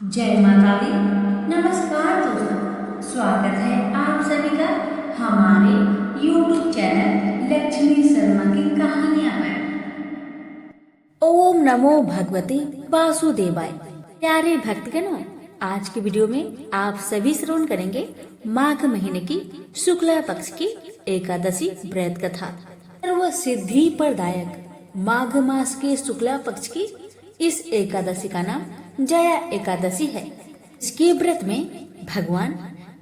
जय माता दी। नमस्कार दोस्तों, स्वागत है आप सभी का हमारे YouTube चैनल लक्ष्मी शर्मा की कहानियां पर। ओम नमो भगवते वासुदेवाय। प्यारे भक्तगणों, आज की वीडियो में आप सभी श्रवण करेंगे माघ महीने की शुक्ला पक्ष की एकादशी व्रत कथा। सर्व सिद्धि प्रदायक माघ मास के शुक्ला पक्ष की इस एकादशी का नाम जया एकादशी है। इसके व्रत में भगवान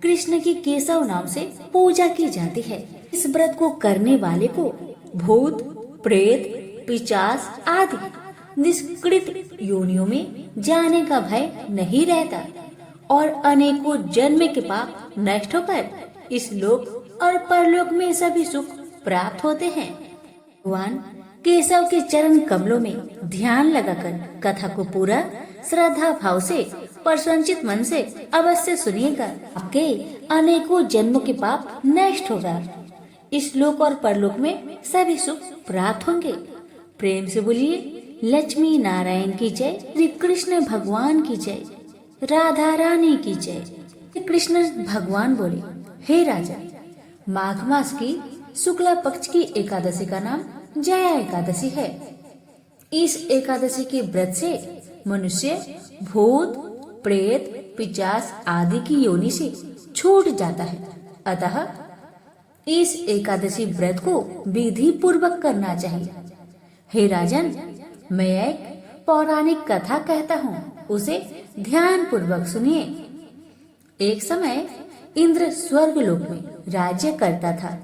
कृष्ण की केशव नाम से पूजा की जाती है। इस व्रत को करने वाले को भूत, प्रेत, पिशाच आदि निष्कृत योनियों में जाने का भय नहीं रहता और अनेकों जन्म के पाप नष्ट होकर इस लोक और परलोक में सभी सुख प्राप्त होते हैं। भगवान केशव के चरण कमलों में ध्यान लगाकर कथा को पूरा श्रद्धा भाव से प्रसन्नचित मन से अवश्य सुनिएगा। आपके अनेकों जन्मों के पाप नष्ट होगा। इस लोक और परलोक में सभी सुख प्राप्त होंगे। प्रेम से बोलिए लक्ष्मी नारायण की जय, श्री कृष्ण भगवान की जय, राधा रानी की जय। श्री कृष्ण भगवान बोले, हे राजा, माघ मास की शुक्ला पक्ष की एकादशी का नाम जया एकादशी है। इस एकादशी के व्रत से मनुष्य भूत, प्रेत, पिशाच आदि की योनि से छूट जाता है। अतः इस एकादशी व्रत को विधि पूर्वक करना चाहिए। हे राजन, मैं एक पौराणिक कथा कहता हूँ, उसे ध्यान पूर्वक सुनिए। एक समय इंद्र स्वर्ग लोक में राज्य करता था।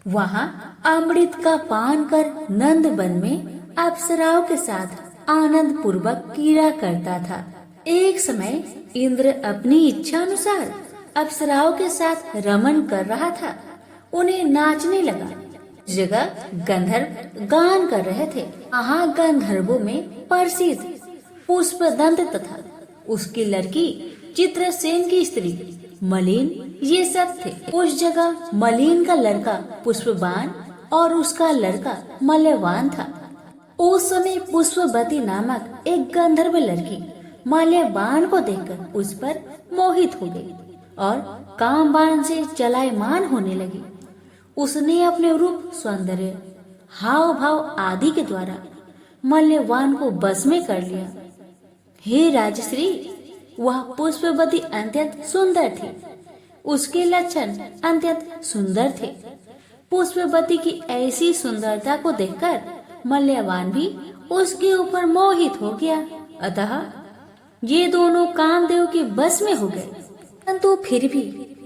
वहाँ अमृत का पान कर नंद वन में अप्सराओं के साथ आनंद पूर्वक क्रीड़ा करता था। एक समय इंद्र अपनी इच्छा अनुसार अप्सराओं के साथ रमन कर रहा था। उन्हें नाचने लगा। जगह गंधर्व गान कर रहे थे। वहाँ गंधर्वों में प्रसिद्ध पुष्पदंत तथा उसकी लड़की चित्रसेन की स्त्री मलिन ये सब थे। उस जगह मलिन का लड़का पुष्पबान और उसका लड़का मल्यवान था। उस समय पुष्पवती नामक एक गंधर्व लड़की मल्यवान को देखकर उस पर मोहित हो गई और कामबाण से चलायमान होने लगी। उसने अपने रूप, सौंदर्य, हाव भाव आदि के द्वारा मल्यवान को बस में कर लिया। हे राजश्री, वह पुष्पवती अत्यंत सुंदर थी। उसके लक्षण अत्यंत सुंदर थे। पुष्पवती की ऐसी सुंदरता को देखकर मल्यवान भी उसके ऊपर मोहित हो गया। अतः ये दोनों कामदेव के बस में हो गए। परंतु फिर भी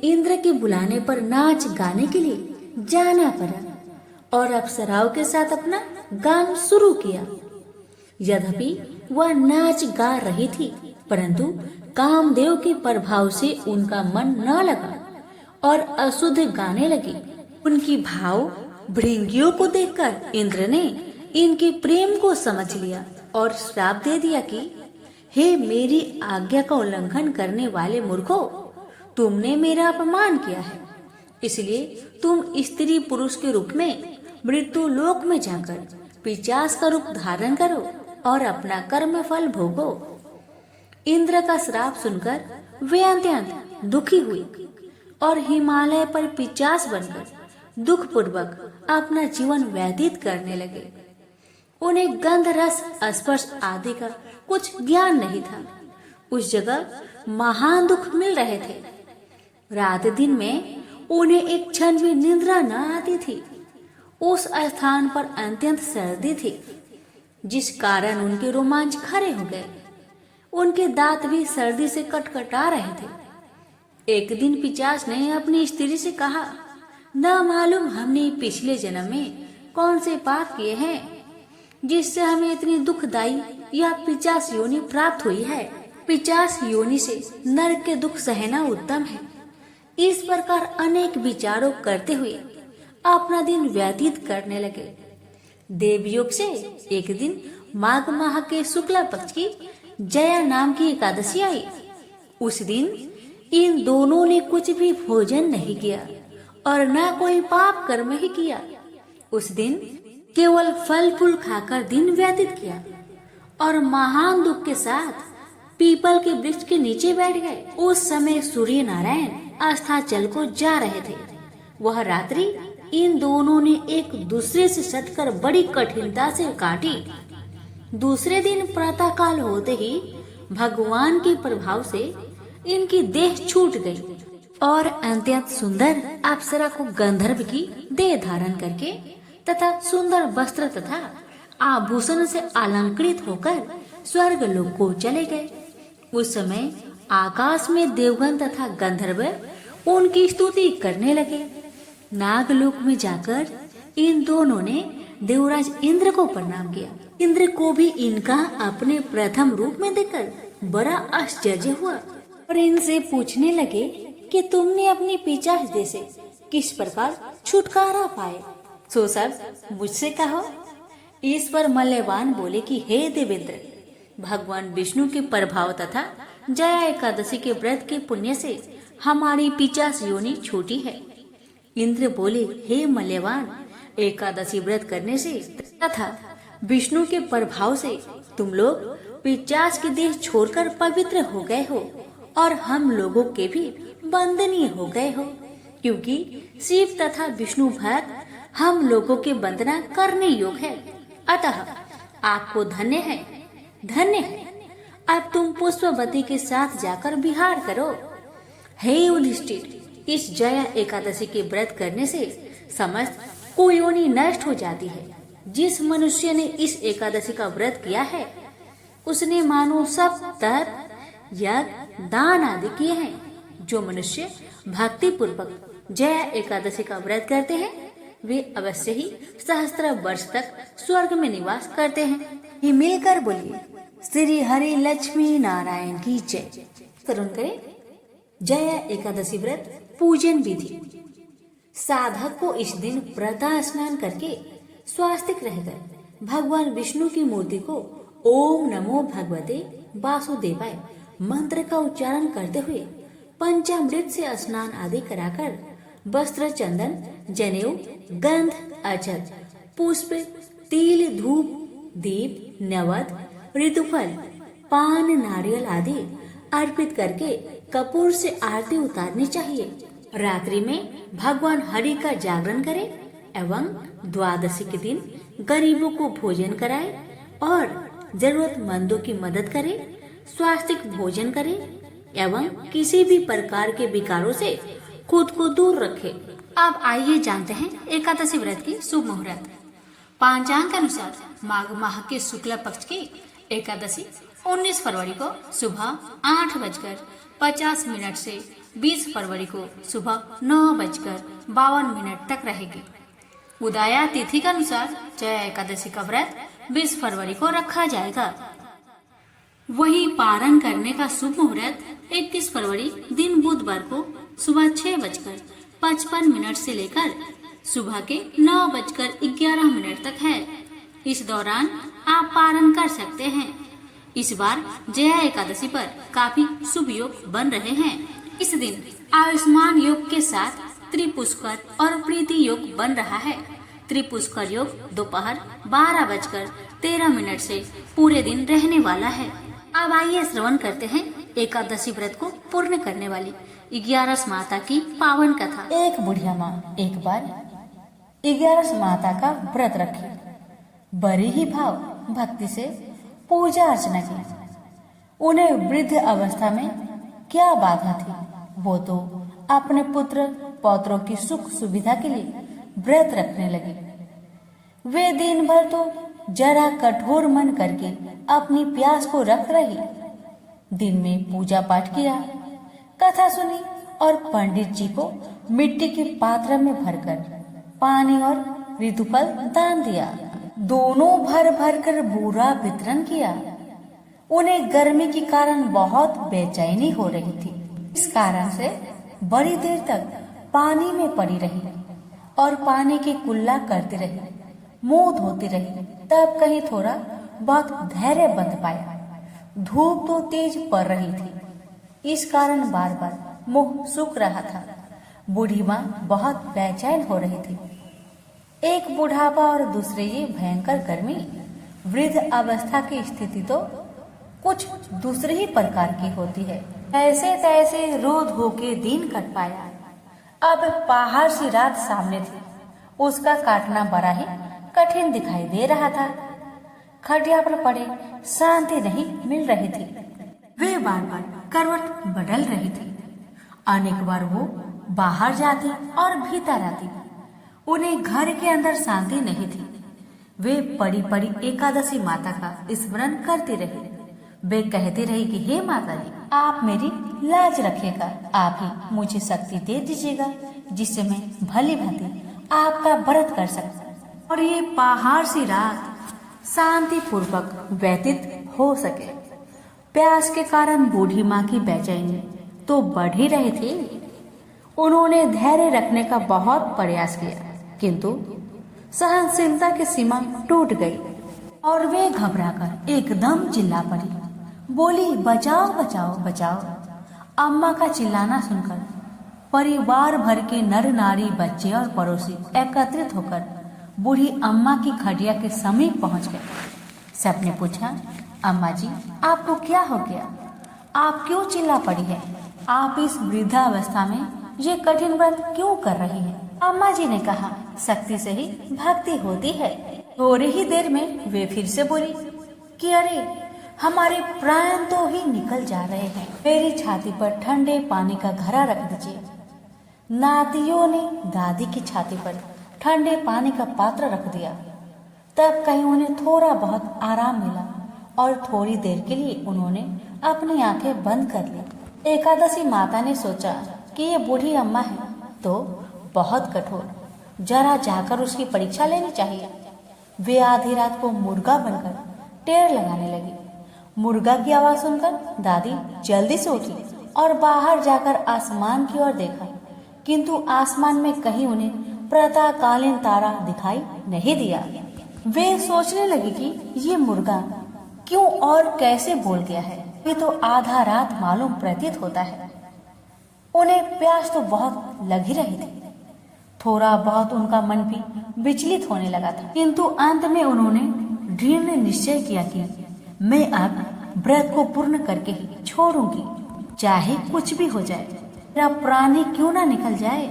इंद्र के बुलाने पर नाच गाने के लिए जाना पड़ा और अप्सराओं के साथ अपना गान शुरू किया। यद्यपि वह नाच गा रही थी, परंतु कामदेव के प्रभाव से उनका मन न लगा और अशुद्ध गाने लगी। उनकी भाव भृंगियों को देखकर इंद्र ने इनके प्रेम को समझ लिया और श्राप दे दिया कि हे मेरी आज्ञा का उल्लंघन करने वाले मूर्खों, तुमने मेरा अपमान किया है, इसलिए तुम स्त्री पुरुष के रूप में मृत्यु लोक में जाकर पिशाच का रूप धारण करो और अपना कर्म फल भोगो। इंद्र का श्राप सुनकर वे अत्यंत दुखी हुई और हिमालय पर पिशाच बनकर दुख पूर्वक अपना जीवन व्यतीत करने लगे। उन्हें गंध, रस, स्पर्श आदि का कुछ ज्ञान नहीं था। उस जगह महान दुख मिल रहे थे। रात दिन में उन्हें एक क्षण भी निद्रा न आती थी। उस स्थान पर अत्यंत सर्दी थी, जिस कारण उनके रोमांच खड़े हो गए। उनके दांत भी सर्दी से कटकटा रहे थे। एक दिन पिशाच ने अपनी स्त्री से कहा, न मालूम हमने पिछले जन्म में कौन से पाप किए हैं जिससे हमें इतनी दुखदायी या पिशाच योनि प्राप्त हुई है। पिशाच योनि से नरक के दुख सहना उत्तम है। इस प्रकार अनेक विचारों करते हुए अपना दिन व्यतीत करने लगे। देवयोग से एक दिन माघ माह के शुक्ला पक्ष की जया नाम की एकादशी आई। उस दिन इन दोनों ने कुछ भी भोजन नहीं किया और न कोई पाप कर्म ही किया। उस दिन केवल फल फूल खाकर दिन व्यतीत किया और महान दुख के साथ पीपल के वृक्ष के नीचे बैठ गए। उस समय सूर्य नारायण अस्ताचल को जा रहे थे। वह रात्रि इन दोनों ने एक दूसरे से सटकर बड़ी कठिनता से काटी। दूसरे दिन प्रातःकाल होते ही भगवान के प्रभाव से इनकी देह छूट गई और अत्यंत सुंदर अप्सरा को गंधर्व की देह धारण करके तथा सुंदर वस्त्र तथा आभूषण से अलंकृत होकर स्वर्ग लोक को चले गए। उस समय आकाश में देवगण तथा गंधर्व उनकी स्तुति करने लगे। नागलोक में जाकर इन दोनों ने देवराज इंद्र को प्रणाम किया। इंद्र को भी इनका अपने प्रथम रूप में देखकर बड़ा आश्चर्य हुआ और इनसे पूछने लगे कि तुमने अपनी पिशाच देह से किस प्रकार छुटकारा पाए, सो सब मुझसे कहो। इस पर मल्यवान बोले कि हे देवेंद्र, भगवान विष्णु के प्रभाव तथा जया एकादशी के व्रत के पुण्य से हमारी पिशाच योनि छूटी है। इंद्र बोले, हे मल्यवान, एकादशी व्रत करने से तथा विष्णु के प्रभाव से तुम लोग पिशाच की देह छोड़कर पवित्र हो गए हो और हम लोगों के भी वंदनीय हो गए हो, क्योंकि शिव तथा विष्णु भक्त हम लोगों के वंदना करने योग्य है। अतः आपको धन्य है, धन्य है। अब तुम पुष्पवती के साथ जाकर विहार करो। हे युधिष्ठिर, इस जया एकादशी के व्रत करने से समस्त कुयोनि नष्ट हो जाती है। जिस मनुष्य ने इस एकादशी का व्रत किया है उसने मानो सब तप, यज्ञ, दान आदि किए हैं। जो मनुष्य भक्ति पूर्वक जया एकादशी का व्रत करते हैं वे अवश्य ही सहस्त्र वर्ष तक स्वर्ग में निवास करते हैं। ये मिलकर बोलिए, श्री हरि लक्ष्मी नारायण की जय। करुण करें जया एकादशी व्रत पूजन विधि। साधक को इस दिन प्रातः स्नान करके स्वास्तिक रहकर भगवान विष्णु की मूर्ति को ओम नमो भगवते वासुदेवाय मंत्र का उच्चारण करते हुए पंचामृत से स्नान आदि कराकर वस्त्र, चंदन, जनेऊ, गंध, अक्षत, पुष्प, तिल, धूप, दीप, नैवेद्य, ऋतुफल, पान, नारियल आदि अर्पित करके कपूर से आरती उतारनी चाहिए। रात्रि में भगवान हरि का जागरण करें एवं द्वादशी के दिन गरीबों को भोजन कराए और जरूरतमंदों की मदद करें, स्वास्तिक भोजन करें एवं किसी भी प्रकार के विकारों से खुद को दूर रखें। अब आइए जानते हैं एकादशी व्रत की शुभ मुहूर्त। पांचांग के अनुसार माघ माह के शुक्ल पक्ष की एकादशी 19 फरवरी को सुबह 8:50 से 20 फरवरी को सुबह 9:52 तक रहेगी। उदया तिथि के अनुसार जया एकादशी का व्रत 20 फरवरी को रखा जाएगा। वही पारण करने का शुभ मुहूर्त 21 फरवरी दिन बुधवार को सुबह 6:55 से लेकर सुबह के 9:11 तक है। इस दौरान आप पारण कर सकते हैं। इस बार जया एकादशी पर काफी शुभ योग बन रहे हैं। इस दिन आयुष्मान योग के साथ त्रिपुष्कर और प्रीति योग बन रहा है। त्रिपुष्कर योग दोपहर 12:13 से पूरे दिन रहने वाला है। अब आइए श्रवण करते हैं एकादशी व्रत को पूर्ण करने वाली 11 माता की पावन कथा। एक बुढ़िया माँ एक बार 11 माता का व्रत रखी। बड़ी ही भाव भक्ति से पूजा अर्चना की। उन्हें वृद्ध अवस्था में क्या बाधा थी, वो तो अपने पुत्र पौत्रों की सुख सुविधा के लिए व्रत रखने लगे। वे दिन भर तो जरा कठोर मन करके अपनी प्यास को रख रही। दिन में पूजा पाठ किया, कथा सुनी और पंडित जी को मिट्टी के पात्र में भरकर पानी और ऋतुफल दान दिया। दोनों भर भर कर बूरा वितरण किया। उन्हें गर्मी के कारण बहुत बेचैनी हो रही थी। इस कारण से बड़ी देर तक पानी में पड़ी रही और पानी की कुल्ला करती रही, मुंह धोती रही। तब कहीं थोड़ा बहुत धैर्य बंध पाया। धूप तो तेज पड़ रही थी, इस कारण बार बार मुंह सूख रहा था। बूढ़ी माँ बहुत बेचैन हो रही थी। एक बुढ़ापा और दूसरे ये भयंकर गर्मी, वृद्ध अवस्था की स्थिति तो कुछ दूसरे ही प्रकार की होती है। ऐसे तैसे रो धो के दिन कट पाया। अब पहाड़ सी रात सामने थी। उसका काटना बड़ा ही कठिन दिखाई दे रहा था। खटिया पर पड़े शांति नहीं मिल रही थी। वे बार बार करवट बदल रही थी। अनेक बार वो बाहर जाती और भीतर आती। उन्हें घर के अंदर शांति नहीं थी। वे पड़ी पड़ी एकादशी माता का स्मरण करती रही। वे कहती रही कि हे माता जी, आप मेरी लाज रखिएगा, आप ही मुझे शक्ति दे दीजिएगा जिससे मैं भली भांति आपका व्रत कर सकूं और ये पहाड़ सी रात शांति पूर्वक व्यतीत हो सके। प्यास के कारण बूढ़ी माँ की बेचैनी तो बढ़ ही रही थी। उन्होंने धैर्य रखने का बहुत प्रयास किया, किंतु सहनशीलता की सीमा टूट गई और वे घबराकर एकदम चिल्ला पड़ी। बोली, बचाओ बचाओ बचाओ। अम्मा का चिल्लाना सुनकर परिवार भर के नर नारी, बच्चे और पड़ोसी एकत्रित होकर बूढ़ी अम्मा की खटिया के समीप पहुंच गए। सबने पूछा, अम्मा जी, आपको क्या हो गया? आप क्यों चिल्ला पड़ी है? आप इस वृद्धावस्था में ये कठिन व्रत क्यों कर रही है? अम्मा जी ने कहा, शक्ति से ही भक्ति होती है। थोड़ी ही देर में वे फिर से बोली कि अरे, हमारे प्राण तो ही निकल जा रहे हैं। मेरी छाती पर ठंडे पानी का घड़ा रख दीजिए। नातियों ने दादी की छाती पर ठंडे पानी का पात्र रख दिया। तब कहीं उन्हें थोड़ा बहुत आराम मिला और थोड़ी देर के लिए उन्होंने अपनी आंखें बंद कर ली। एकादशी माता ने सोचा कि ये बूढ़ी अम्मा है तो बहुत कठोर, जरा जाकर उसकी परीक्षा लेनी चाहिए। वे आधी रात को मुर्गा बनकर टेर लगाने लगी। मुर्गा की आवाज सुनकर दादी जल्दी से उठी और बाहर जाकर आसमान की ओर देखा, किंतु आसमान में कहीं उन्हें प्रातःकालीन तारा दिखाई नहीं दिया। वे सोचने लगी कि ये मुर्गा क्यों और कैसे बोल गया है। ये तो आधा रात मालूम प्रतीत होता है। उन्हें प्यास तो बहुत लग ही रही थी। थोड़ा बहुत उनका मन भी विचलित होने लगा था, किंतु अंत में उन्होंने दृढ़ निश्चय किया कि मैं अब व्रत को पूर्ण करके ही छोड़ूंगी, चाहे कुछ भी हो जाए, मेरा प्राण ही क्यों ना निकल जाए।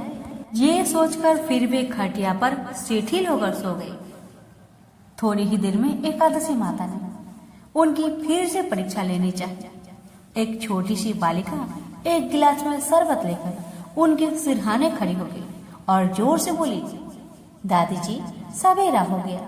ये सोचकर फिर वे खटिया पर शिथिल होकर सो गई। थोड़ी ही देर में एकादशी माता ने उनकी फिर से परीक्षा लेनी चाहिए। एक छोटी सी बालिका एक गिलास में शरबत लेकर उनके सिरहाने खड़ी हो गई और जोर से बोली, दादी जी, सवेरा हो गया,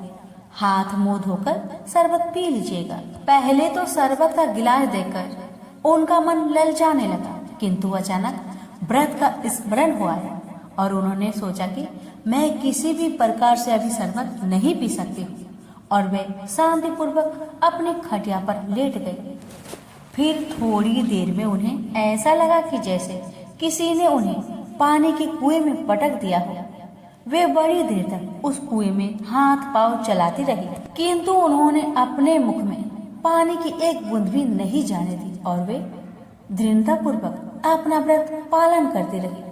हाथ मुंह धोकर शरबत पी लीजिएगा। पहले तो शरबत का गिलास देखकर उनका मन ललचाने लगा, किंतु अचानक व्रत का स्मरण हो आया और उन्होंने सोचा कि मैं किसी भी प्रकार से अभी शरबत नहीं पी सकती हूँ, और वे शांतिपूर्वक अपनी खटिया पर लेट गई। फिर थोड़ी देर में उन्हें ऐसा लगा कि जैसे किसी ने उन्हें पानी के कुएं में पटक दिया हो। वे बड़ी देर तक उस कुएं में हाथ पांव चलाती रही, किंतु उन्होंने अपने मुख में पानी की एक बूंद भी नहीं जाने दी और वे दृढ़तापूर्वक अपना व्रत पालन करती रही।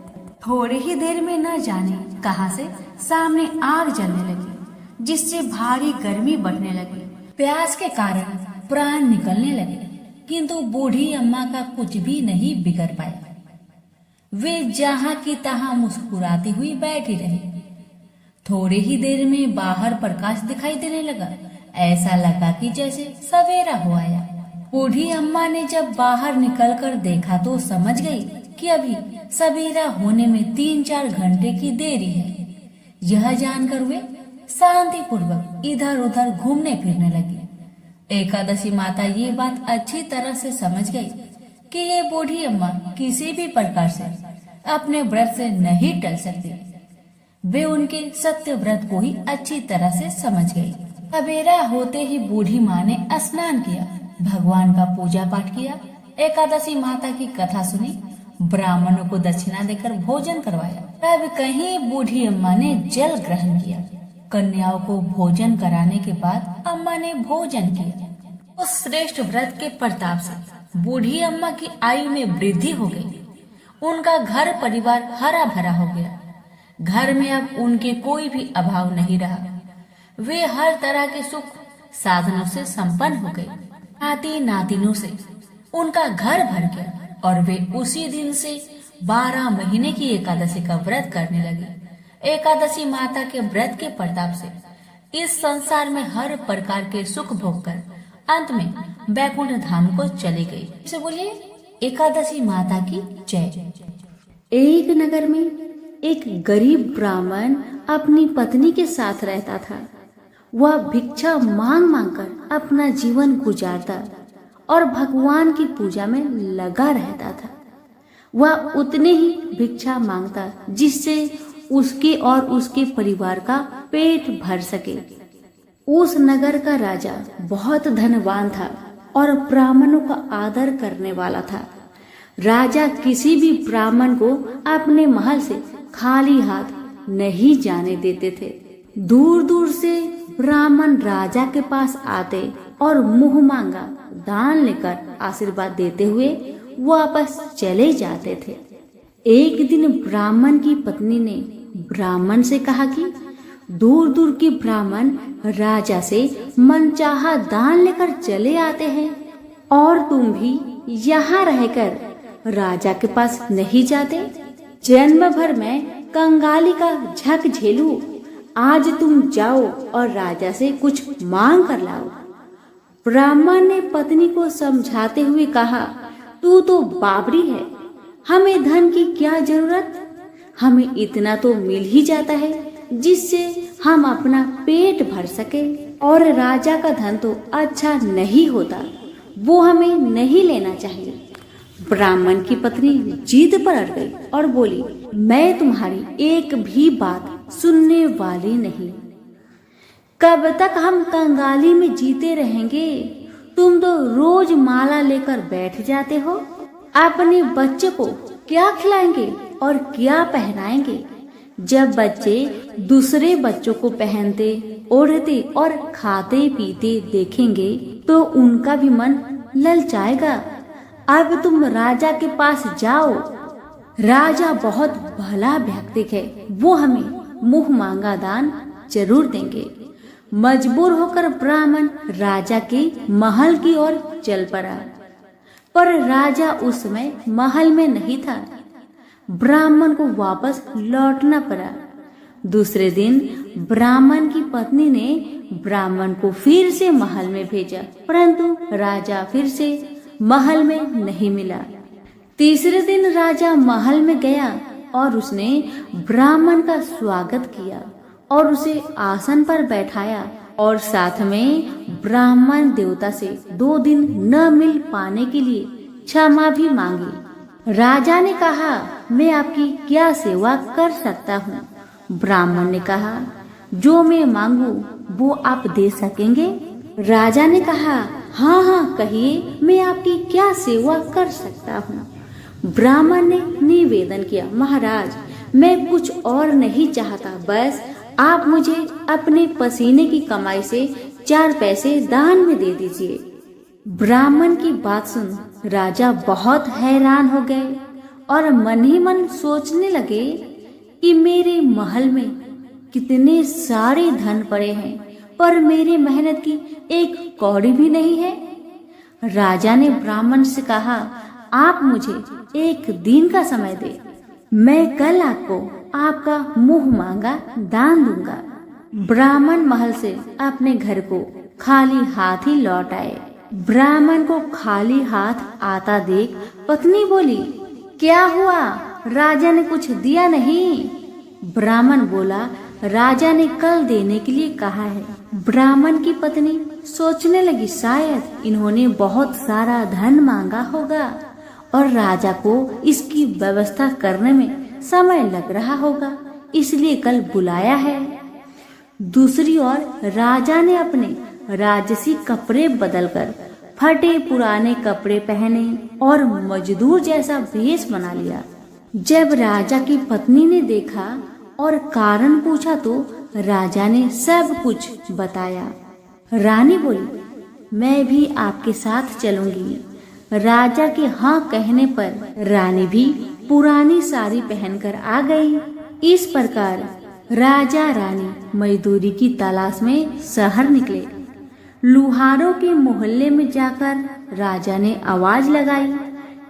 थोड़ी ही देर में न जाने कहां से सामने आग जलने लगी, जिससे भारी गर्मी बढ़ने लगी। प्यास के कारण प्राण निकलने लगे, किंतु बूढ़ी अम्मा का कुछ भी नहीं बिगड़ पाया। वे जहां की तहां मुस्कुराती हुई बैठी रही। थोड़ी ही देर में बाहर प्रकाश दिखाई देने लगा। ऐसा लगा कि जैसे सवेरा हो आया। बूढ़ी अम्मा ने जब बाहर निकलकर देखा तो समझ गई कि अभी सवेरा होने में 3-4 घंटे की देरी है। यह जानकर वे शांति पूर्वक इधर उधर घूमने फिरने लगी। एकादशी माता ये बात अच्छी तरह से समझ गई कि ये बूढ़ी अम्मा किसी भी प्रकार से अपने व्रत से नहीं टल सकती। वे उनके सत्य व्रत को ही अच्छी तरह से समझ गई। सवेरा होते ही बूढ़ी माँ ने स्नान किया, भगवान का पूजा पाठ किया, एकादशी माता की कथा सुनी, ब्राह्मणों को दक्षिणा देकर भोजन करवाया। तब कहीं बूढ़ी अम्मा ने जल ग्रहण किया। कन्याओं को भोजन कराने के बाद अम्मा ने भोजन किया। उस श्रेष्ठ व्रत के प्रताप से बूढ़ी अम्मा की आयु में वृद्धि हो गई। उनका घर परिवार हरा भरा हो गया। घर में अब उनके कोई भी अभाव नहीं रहा। वे हर तरह के सुख साधनों से संपन्न हो गए। नाती नातिनों से उनका घर भर गया और वे उसी दिन से 12 महीने की एकादशी का व्रत करने लगे। एकादशी माता के व्रत के प्रताप से इस संसार में हर प्रकार के सुख भोग कर अंत में बैकुंठ धाम को चली गई। इसे बोलिए एकादशी माता की जय। एक नगर में एक गरीब ब्राह्मण अपनी पत्नी के साथ रहता था। वह भिक्षा मांग मांग कर अपना जीवन गुजारता और भगवान की पूजा में लगा रहता था। वह उतने ही भिक्षा मांगता जिससे उसके और उसके परिवार का पेट भर सके। उस नगर का राजा बहुत धनवान था और ब्राह्मणों का आदर करने वाला था। राजा किसी भी ब्राह्मण को अपने महल से खाली हाथ नहीं जाने देते थे। दूर दूर से ब्राह्मण राजा के पास आते और मुंह मांगा दान लेकर आशीर्वाद देते हुए वापस चले जाते थे। एक दिन ब्राह्मण की पत्नी ने ब्राह्मण से कहा कि दूर दूर के ब्राह्मण राजा से मनचाहा दान लेकर चले आते हैं और तुम भी यहाँ रहकर राजा के पास नहीं जाते। जन्म भर में कंगाली का झक झेलूं, आज तुम जाओ और राजा से कुछ मांग कर लाओ। ब्राह्मण ने पत्नी को समझाते हुए कहा, तू तो बावरी है, हमें धन की क्या जरूरत, हमें इतना तो मिल ही जाता है जिससे हम अपना पेट भर सके, और राजा का धन तो अच्छा नहीं होता, वो हमें नहीं लेना चाहिए। ब्राह्मण की पत्नी जिद पर अड़ गई और बोली, मैं तुम्हारी एक भी बात सुनने वाली नहीं। कब तक हम कंगाली में जीते रहेंगे? तुम तो रोज माला लेकर बैठ जाते हो। अपने बच्चे को क्या खिलाएंगे और क्या पहनाएंगे? जब बच्चे दूसरे बच्चों को पहनते, ओढ़ते और खाते पीते देखेंगे तो उनका भी मन ललचाएगा। अब तुम राजा के पास जाओ, राजा बहुत भला व्यक्ति है, वो हमें मुंह मांगा दान जरूर देंगे। मजबूर होकर ब्राह्मण राजा के महल की ओर चल पड़ा, पर राजा उस समय महल में नहीं था। ब्राह्मण को वापस लौटना पड़ा। दूसरे दिन ब्राह्मण की पत्नी ने ब्राह्मण को फिर से महल में भेजा, परंतु राजा फिर से महल में नहीं मिला। तीसरे दिन राजा महल में गया और उसने ब्राह्मण का स्वागत किया और उसे आसन पर बैठाया और साथ में ब्राह्मण देवता से 2 दिन न मिल पाने के लिए क्षमा भी मांगी। राजा ने कहा, मैं आपकी क्या सेवा कर सकता हूँ? ब्राह्मण ने कहा, जो मैं मांगू वो आप दे सकेंगे? राजा ने कहा, हाँ हाँ कहिए, मैं आपकी क्या सेवा कर सकता हूँ? ब्राह्मण ने निवेदन किया, महाराज मैं कुछ और नहीं चाहता, बस आप मुझे अपने पसीने की कमाई से 4 पैसे दान में दे दीजिए। ब्राह्मण की बात सुन राजा बहुत हैरान हो गए और मन ही मन सोचने लगे कि मेरे महल में कितने सारे धन पड़े हैं, पर मेरी मेहनत की एक कौड़ी भी नहीं है। राजा ने ब्राह्मण से कहा, आप मुझे 1 दिन का समय दे, मैं कल आपको आपका मुंह मांगा दान दूंगा। ब्राह्मण महल से अपने घर को खाली हाथ ही लौट आए। ब्राह्मण को खाली हाथ आता देख पत्नी बोली, क्या हुआ, राजा ने कुछ दिया नहीं? ब्राह्मण बोला, राजा ने कल देने के लिए कहा है। ब्राह्मण की पत्नी सोचने लगी, शायद इन्होंने बहुत सारा धन मांगा होगा और राजा को इसकी व्यवस्था करने में समय लग रहा होगा, इसलिए कल बुलाया है। दूसरी ओर राजा ने अपने राजसी कपड़े बदलकर फटे पुराने कपड़े पहने और मजदूर जैसा भेष बना लिया। जब राजा की पत्नी ने देखा और कारण पूछा तो राजा ने सब कुछ बताया। रानी बोली, मैं भी आपके साथ चलूंगी। राजा के हाँ कहने पर रानी भी पुरानी साड़ी पहनकर आ गई। इस प्रकार राजा रानी मजदूरी की तलाश में शहर निकले। लुहारों के मोहल्ले में जाकर राजा ने आवाज लगाई,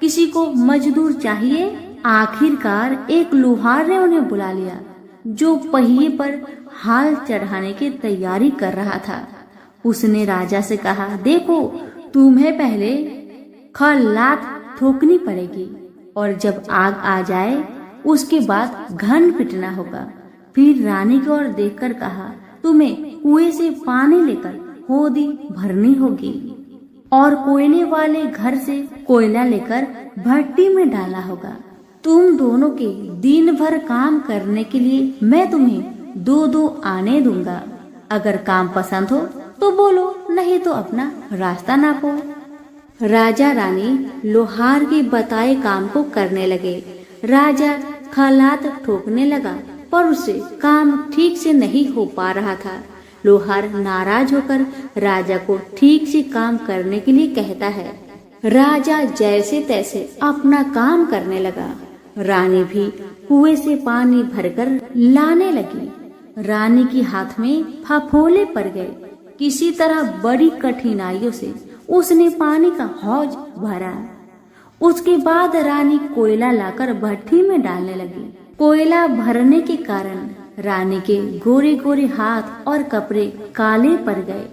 किसी को मजदूर चाहिए। आखिरकार एक लुहार ने उन्हें बुला लिया, जो पहिए पर हाल चढ़ाने की तैयारी कर रहा था। उसने राजा से कहा, देखो, तुम्हें पहले खलात ठोकनी पड़ेगी और जब आग आ जाए उसके बाद घन पिटना होगा। फिर रानी की ओर देखकर कहा, तुम्हें कुएं से पानी लेकर होदी भरनी होगी और कोयले वाले घर से कोयला लेकर भट्टी में डालना होगा। तुम दोनों के दिन भर काम करने के लिए मैं तुम्हें 2-2 आने दूंगा। अगर काम पसंद हो तो बोलो, नहीं तो अपना रास्ता नापो। राजा रानी लोहार के बताए काम को करने लगे। राजा खलात ठोकने लगा, पर उससे काम ठीक से नहीं हो पा रहा था। लोहार नाराज होकर राजा को ठीक से काम करने के लिए कहता है। राजा जैसे तैसे अपना काम करने लगा। रानी भी कुएं से पानी भरकर लाने लगी। रानी के हाथ में फफोले पड़ गए। किसी तरह बड़ी कठिनाइयों से उसने पानी का हौज भरा। उसके बाद रानी कोयला लाकर भट्टी में डालने लगी। कोयला भरने के कारण रानी के गोरे गोरे हाथ और कपड़े काले पड़ गए।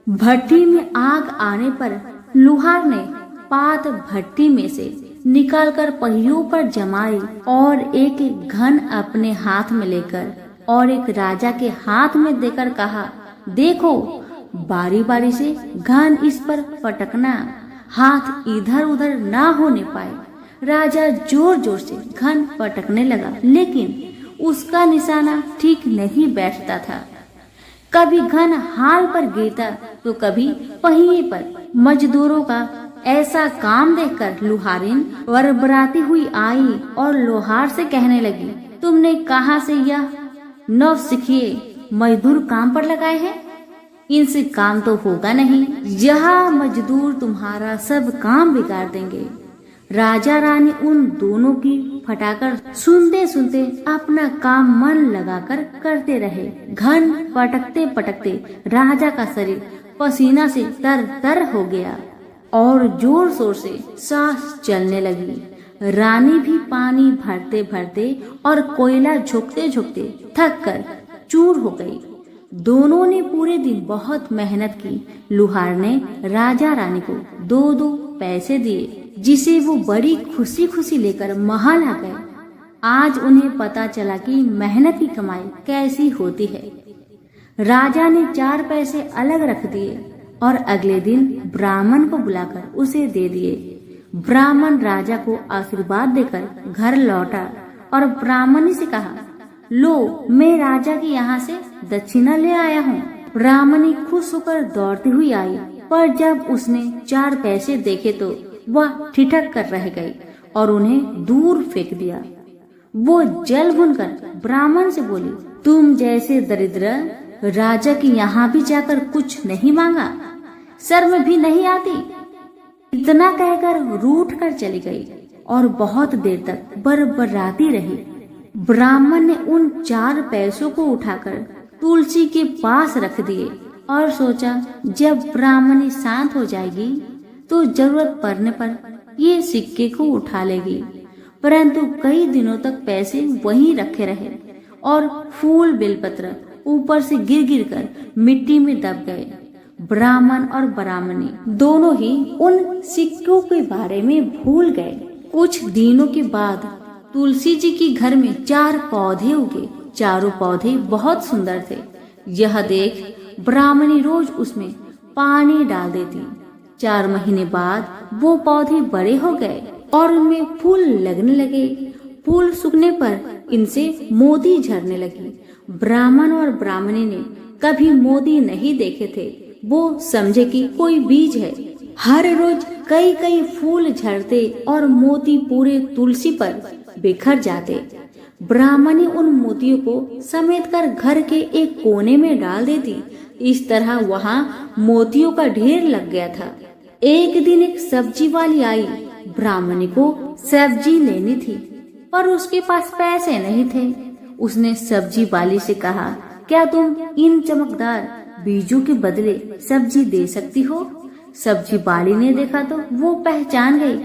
भट्टी में आग आने पर लुहार ने पात भट्टी में से निकालकर पहियों पर जमाई और एक घन अपने हाथ में लेकर और एक राजा के हाथ में देकर कहा, देखो, बारी बारी से घन इस पर पटकना, हाथ इधर उधर ना होने पाए। राजा जोर जोर से घन पटकने लगा, लेकिन उसका निशाना ठीक नहीं बैठता था। कभी घन हाल पर गिरता तो कभी पहिए पर। मजदूरों का ऐसा काम देखकर लुहारिन बरबराती हुई आई और लोहार से कहने लगी, तुमने कहाँ से यह नव सीखिए मजदूर काम पर लगाए हैं? इनसे काम तो होगा नहीं। यह मजदूर तुम्हारा सब काम बिगाड़ देंगे। राजा रानी उन दोनों की फटाकर सुनते सुनते अपना काम मन लगाकर करते रहे। घन पटकते पटकते राजा का शरीर पसीना से तर तर हो गया और जोर शोर से सांस चलने लगी। रानी भी पानी भरते भरते और कोयला झोंकते झोंकते थक कर चूर हो गई। दोनों ने पूरे दिन बहुत मेहनत की। लुहार ने राजा रानी को 2-2 पैसे दिए, जिसे वो बड़ी खुशी खुशी लेकर महल आ गए। आज उन्हें पता चला कि मेहनत की कमाई कैसी होती है। राजा ने 4 पैसे अलग रख दिए और अगले दिन ब्राह्मण को बुलाकर उसे दे दिए। ब्राह्मण राजा को आशीर्वाद देकर घर लौटा और ब्राह्मणी से कहा, लो, मैं राजा के यहाँ से दक्षिणा ले आया हूँ। ब्राह्मणी खुश होकर दौड़ती हुई आई, पर जब उसने 4 पैसे देखे तो वह ठिठक कर रह गई और उन्हें दूर फेंक दिया। वो जल भूनकर ब्राह्मण से बोली, तुम जैसे दरिद्र राजा के यहाँ भी जाकर कुछ नहीं मांगा, शर्म भी नहीं आती। इतना कहकर रूठ कर चली गई और बहुत देर तक बरबराती रही। ब्राह्मण ने उन 4 पैसों को उठाकर तुलसी के पास रख दिए और सोचा, जब ब्राह्मणी शांत हो जाएगी तो जरूरत पड़ने पर ये सिक्के को उठा लेगी। परंतु कई दिनों तक पैसे वहीं रखे रहे और फूल बेलपत्र ऊपर से गिर गिर कर मिट्टी में दब गए। ब्राह्मण और ब्राह्मणी दोनों ही उन सिक्कों के बारे में भूल गए। कुछ दिनों के बाद तुलसी जी के घर में 4 पौधे उगे। चारों पौधे बहुत सुंदर थे। यह देख ब्राह्मणी रोज उसमें पानी डाल देती। 4 महीने बाद वो पौधे बड़े हो गए और उनमें फूल लगने लगे। फूल सूखने पर इनसे मोती झरने लगी। ब्राह्मण और ब्राह्मणी ने कभी मोती नहीं देखे थे। वो समझे कि कोई बीज है। हर रोज कई कई फूल झड़ते और मोती पूरे तुलसी पर बिखर जाते। ब्राह्मणी उन मोतियों को समेट कर घर के एक कोने में डाल देती। इस तरह वहाँ मोतियों का ढेर लग गया था। एक दिन एक सब्जी वाली आई। ब्राह्मणी को सब्जी लेनी थी, पर उसके पास पैसे नहीं थे। उसने सब्जी वाली से कहा, क्या तुम इन चमकदार बीजों के बदले सब्जी दे सकती हो? सब्जी वाली ने देखा तो वो पहचान गई,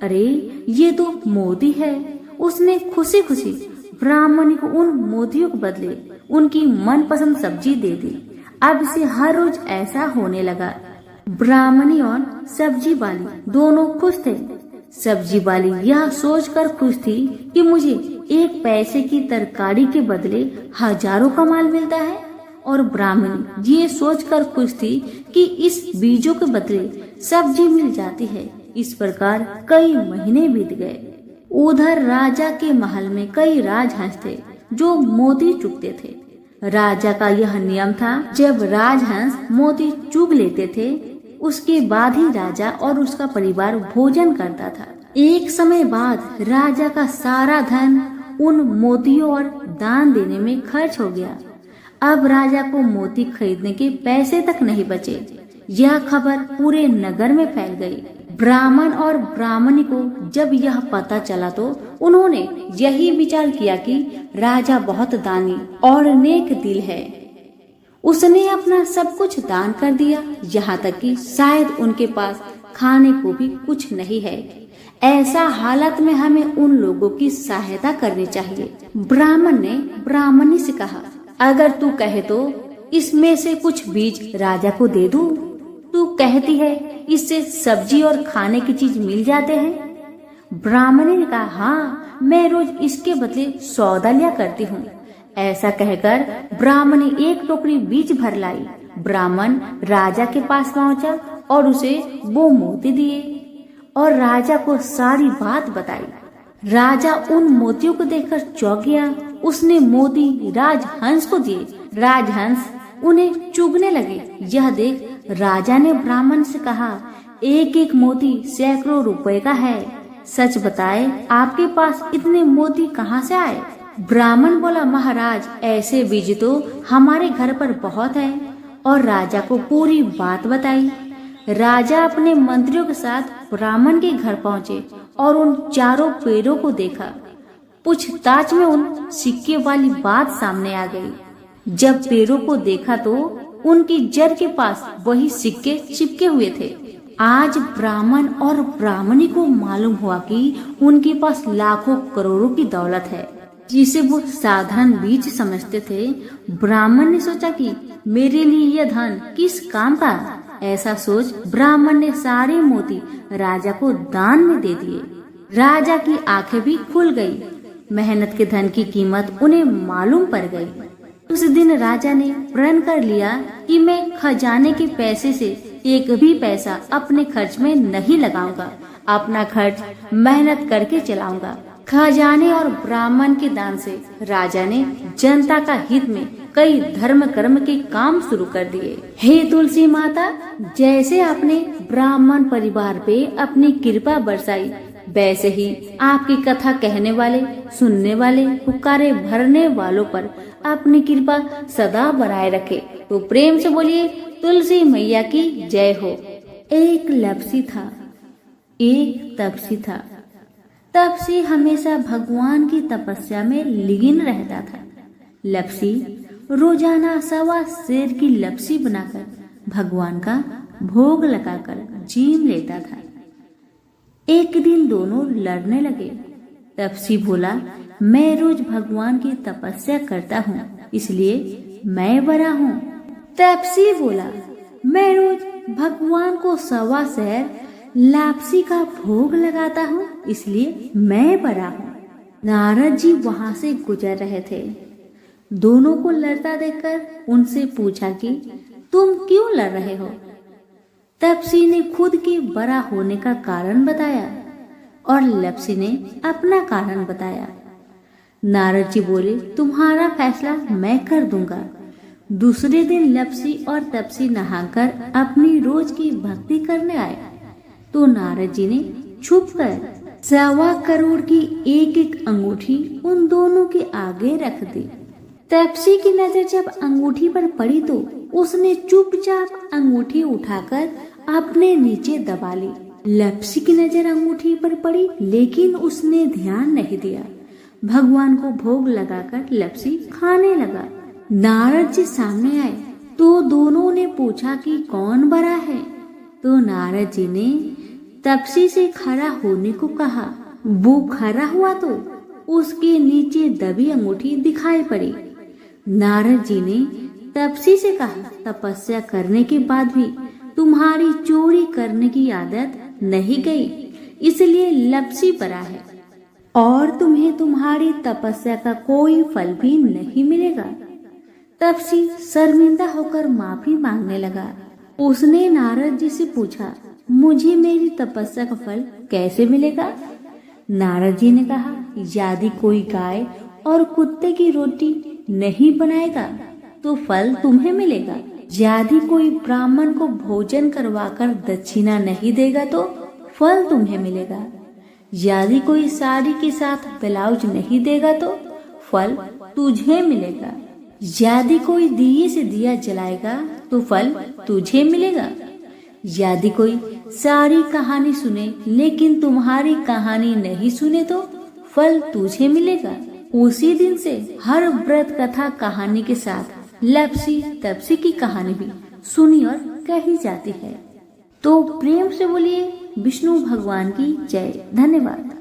अरे ये तो मोती है। उसने खुशी खुशी ब्राह्मणी को उन मोतियों के बदले उनकी मनपसंद सब्जी दे दी। अब से हर रोज ऐसा होने लगा। ब्राह्मणी और सब्जी वाली दोनों खुश थे। सब्जी वाली यह सोचकर खुश थी कि मुझे एक पैसे की तरकारी के बदले हजारों का माल मिलता है, और ब्राह्मणी ये सोचकर खुश थी कि इस बीजों के बदले सब्जी मिल जाती है। इस प्रकार कई महीने बीत गए। उधर राजा के महल में कई राजहंस थे जो मोती चुगते थे। राजा का यह नियम था, जब राजहंस मोती चुग लेते थे उसके बाद ही राजा और उसका परिवार भोजन करता था। एक समय बाद राजा का सारा धन उन मोतियों और दान देने में खर्च हो गया। अब राजा को मोती खरीदने के पैसे तक नहीं बचे। यह खबर पूरे नगर में फैल गई। ब्राह्मण और ब्राह्मणी को जब यह पता चला तो उन्होंने यही विचार किया कि राजा बहुत दानी और नेक दिल है। उसने अपना सब कुछ दान कर दिया, यहाँ तक कि शायद उनके पास खाने को भी कुछ नहीं है। ऐसा हालत में हमें उन लोगों की सहायता करनी चाहिए। ब्राह्मण ने ब्राह्मणी से कहा, अगर तू कहे तो इसमें से कुछ बीज राजा को दे दूं। तू कहती है इससे सब्जी और खाने की चीज मिल जाते हैं। ब्राह्मणी ने कहा, हाँ, मैं रोज इसके बदले सौदा लिया करती हूँ। ऐसा कहकर ब्राह्मणी एक टोकरी बीज भर लाई। ब्राह्मण राजा के पास पहुंचा और उसे वो मोती दिए और राजा को सारी बात बताई। राजा उन मोतियों को देखकर चौंक गया। उसने मोती राजहंस को दिए। राजहंस उन्हें चुगने लगे। यह देख राजा ने ब्राह्मण से कहा, एक एक मोती सैकड़ों रुपए का है। सच बताए, आपके पास इतने मोती कहाँ से आए? ब्राह्मण बोला, महाराज, ऐसे बीज तो हमारे घर पर बहुत है। और राजा को पूरी बात बताई। राजा अपने मंत्रियों के साथ ब्राह्मण के घर पहुँचे और उन चारों पेड़ों को देखा। पूछताछ में उन सिक्के वाली बात सामने आ गई। जब पेड़ों को देखा तो उनकी जड़ के पास वही सिक्के चिपके हुए थे। आज ब्राह्मण और ब्राह्मणी को मालूम हुआ कि उनके पास लाखों करोड़ों की दौलत है, जिसे वो साधारण बीज समझते थे। ब्राह्मण ने सोचा कि मेरे लिए यह धन किस काम का। ऐसा सोच ब्राह्मण ने सारे मोती राजा को दान में दे दिए। राजा की आंखें भी खुल गई। मेहनत के धन की कीमत उन्हें मालूम पड़ गई। उस दिन राजा ने प्रण कर लिया कि मैं खजाने के पैसे से एक भी पैसा अपने खर्च में नहीं लगाऊंगा। अपना खर्च मेहनत करके चलाऊंगा। खजाने और ब्राह्मण के दान से राजा ने जनता का हित में कई धर्म कर्म के काम शुरू कर दिए। हे तुलसी माता, जैसे आपने ब्राह्मण परिवार पे अपनी कृपा बरसाई, वैसे ही आपकी कथा कहने वाले, सुनने वाले, पुकारे भरने वालों पर अपनी कृपा सदा बनाए रखे। तो प्रेम से बोलिए, तुलसी मैया की जय हो। एक लपसी था, एक तपसी था। तपसी हमेशा भगवान की तपस्या में लीन रहता था। लपसी रोजाना 1.25 सेर की लपसी बनाकर भगवान का भोग लगाकर जीम लेता था। एक दिन दोनों लड़ने लगे। तपसी बोला, मैं रोज भगवान की तपस्या करता हूँ, इसलिए मैं बड़ा हूँ। तपसी बोला, मैं रोज भगवान को 1.25 सेर लापसी का भोग लगाता हूँ, इसलिए मैं बड़ा हूँ। नारद जी वहाँ से गुजर रहे थे। दोनों को लड़ता देखकर उनसे पूछा कि तुम क्यों लड़ रहे हो? तपसी ने खुद के बड़ा होने का कारण बताया और लपसी ने अपना कारण बताया। नारद जी बोले, तुम्हारा फैसला मैं कर दूंगा। दूसरे दिन लपसी और तपसी नहाकर अपनी रोज की भक्ति करने आए तो नारद जी ने छुपकर 1.25 करोड़ की एक एक अंगूठी उन दोनों के आगे रख दी। तपसी की नजर जब अंगूठी पर पड़ी तो उसने चुपचाप अंगूठी उठाकर अपने नीचे दबा ली। लपसी की नजर अंगूठी पर पड़ी लेकिन उसने ध्यान नहीं दिया। भगवान को भोग लगाकर लपसी खाने लगा। नारद जी सामने आए तो दोनों ने पूछा कि कौन बड़ा है। तो नारद जी ने तपसी से खड़ा होने को कहा। वो खड़ा हुआ तो उसके नीचे दबी अंगूठी दिखाई पड़ी। नारद जी ने तपसी से कहा, तपस्या करने के बाद भी तुम्हारी चोरी करने की आदत नहीं गई, इसलिए लपसी पड़ा है और तुम्हें तुम्हारी तपस्या का कोई फल भी नहीं मिलेगा। तपसी शर्मिंदा होकर माफी मांगने लगा। उसने नारद जी से पूछा, मुझे मेरी तपस्या का फल कैसे मिलेगा? नारद जी ने कहा, यदि कोई गाय और कुत्ते की रोटी नहीं बनाएगा तो फल तुम्हें मिलेगा। यदि कोई ब्राह्मण को भोजन करवाकर दक्षिणा नहीं देगा तो फल तुम्हें मिलेगा। यदि कोई साड़ी के साथ ब्लाउज नहीं देगा तो फल तुझे मिलेगा। यदि कोई दिए से दिया जलाएगा तो फल तुझे मिलेगा। यदि कोई सारी कहानी सुने लेकिन तुम्हारी कहानी नहीं सुने तो फल तुझे मिलेगा। उसी दिन से हर व्रत कथा कहानी के साथ लपसी तपसी की कहानी भी सुनी और कही जाती है। तो प्रेम से बोलिए विष्णु भगवान की जय। धन्यवाद।